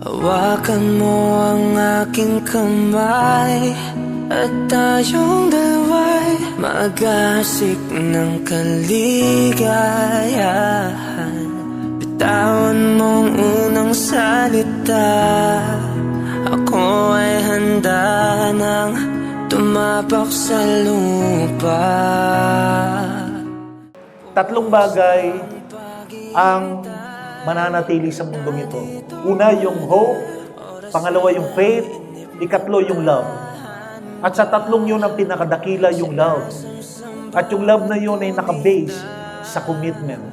Hawakan mo ang aking kamay at tayong dalawa'y mag-asik ng kaligayahan. Bitawan mong unang salita, ako ay handa nang tumapak sa lupa. Tatlong bagay ang mananatili sa mundong ito. Una, yung hope. Pangalawa, yung faith. Ikatlo, yung love. At sa tatlong yun, ang pinakadakila yung love. At yung love na yun ay nakabase sa commitment.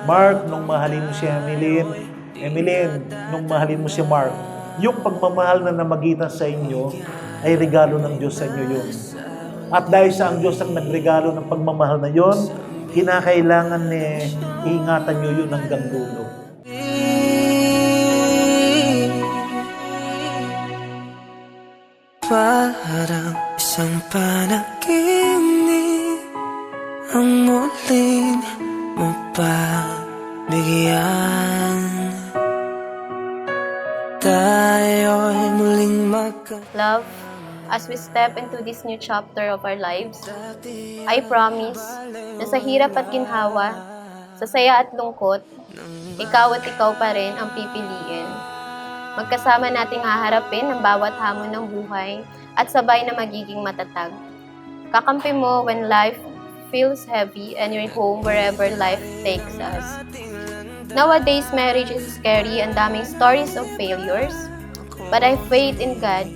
Mark, nung mahalin mo si Emeline. Emeline, nung mahalin mo si Mark. Yung pagmamahal na namagitan sa inyo ay regalo ng Diyos sa inyo yun. At dahil sa ang Diyos ang nagregalo ng pagmamahal na yun, kinakailangan ingatan nyo yun hanggang dulo. Parang isang panaginip ang muling mapabigyan. Tayo'y muling Love, as we step into this new chapter of our lives, I promise na sa hirap at ginhawa, sa saya at lungkot, ikaw at ikaw pa rin ang pipiliin. Magkasama nating haharapin ang bawat hamon ng buhay at sabay na magiging matatag. Kakampi mo when life feels heavy and you're home wherever life takes us. Nowadays, marriage is scary and daming stories of failures, but I faith in God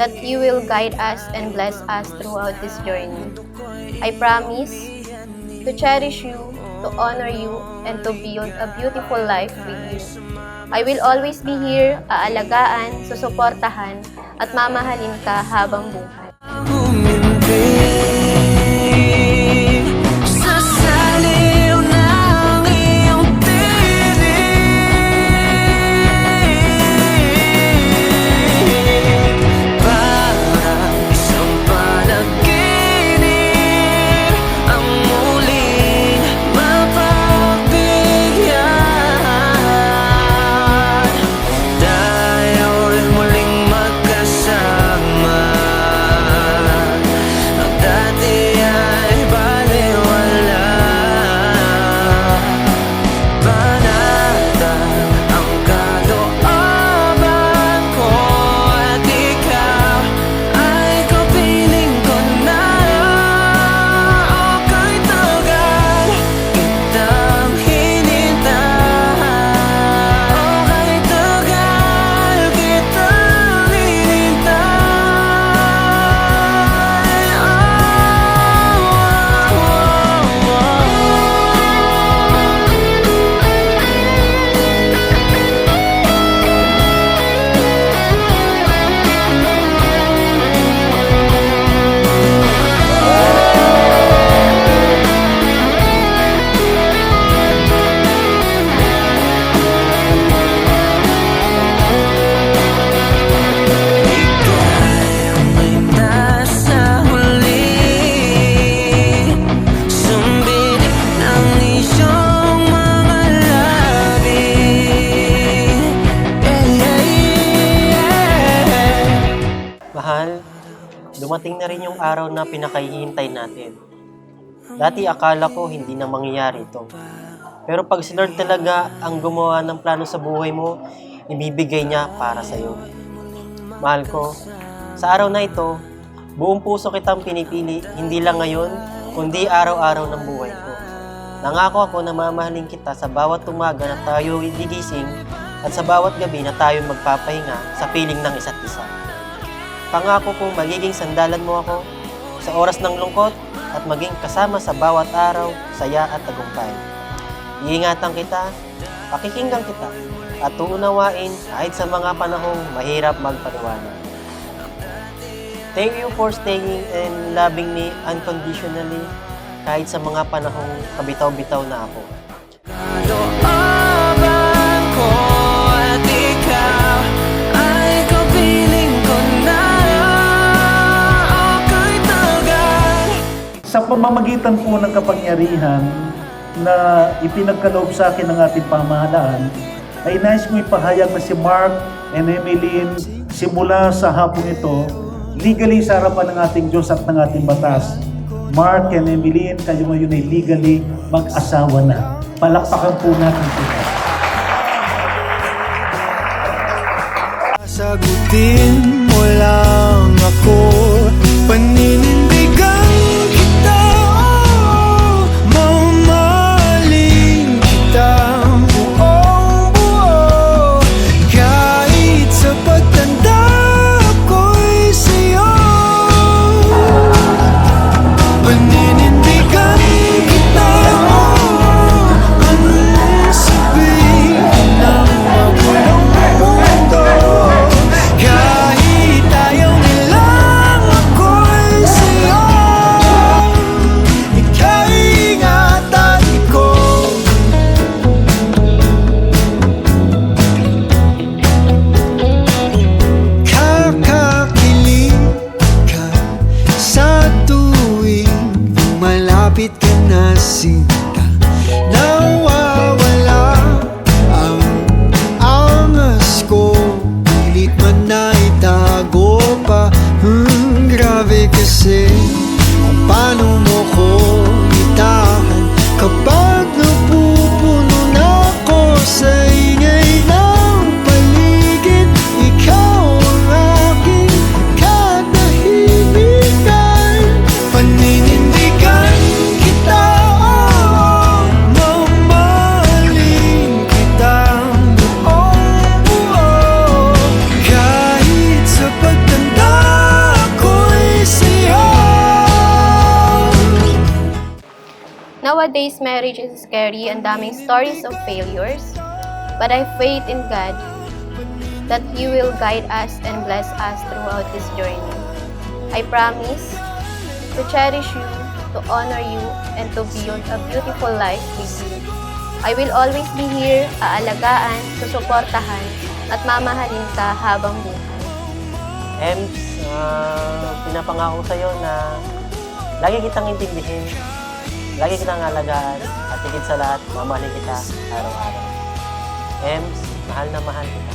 that you will guide us and bless us throughout this journey. I promise to cherish you, to honor you, and to build a beautiful life with you. I will always be here, aalagaan, susuportahan, at mamahalin ka habang buhay. Mahal, dumating na rin yung araw na pinakahihintay natin. Dati akala ko hindi na mangyayari ito. Pero pag si Lord talaga ang gumawa ng plano sa buhay mo, ibibigay niya para sa iyo. Mahal ko, sa araw na ito, buong puso kitang pinipili, hindi lang ngayon, kundi araw-araw ng buhay ko. Nangako ako na mamahalin kita sa bawat umaga na tayo gigising at sa bawat gabi na tayo magpapahinga sa piling ng isa't isa. Pangako kong magiging sandalan mo ako sa oras ng lungkot at maging kasama sa bawat araw, saya at tagumpay. Iingatan kita, pakikinggan kita, at uunawain kahit sa mga panahong mahirap magpaliwanag. Thank you for staying and loving me unconditionally kahit sa mga panahong kabitaw-bitaw na ako. Sa pamamagitan po ng kapangyarihan na ipinagkaloob sa akin ng ating pamahalaan, ay nais ko ipahayag na si Mark and Emeline simula sa hapong ito, legally sa harapan ng ating Diyos at ng ating batas. Mark and Emeline, kayo ngayon ay legally mag-asawa na. Palakpakan po natin sila. Sagutin mo lang ako, paninindigan kita, mamahalin kita buong buo, kahit sa pagtanda ko'y sa'yo. Paninindigan kita, anong sabihin ng magulong mundo, kahit ayaw nilang ako'y sa'yo, ika'y ingatan ko. Kakakilig ka sa tuwing malapit ka na, sinta. Nawawala ang angas ko, pilit man na itago pa. Grabe kasi kung paano mo ko itahan kapag napupuno na ako sa ingay ng paligid. Ikaw ang aking katahimikan, paninindigan kita, mamahalin kita buong buo, kahit sa pagtanda ko'y sa'yo. Nowadays, marriage is scary and daming stories of failures. But I have faith in God that He will guide us and bless us throughout this journey. I promise to cherish you, to honor you, and to build a beautiful life with you. I will always be here, aalagaan, susuportahan, at mamahalin ka habang buhay. Ems, pinapangako sa'yo na lagi kitang intindihin, lagi kitang alagaan, at higit sa lahat, mamahalin kita araw-araw. Ems, mahal na mahal kita.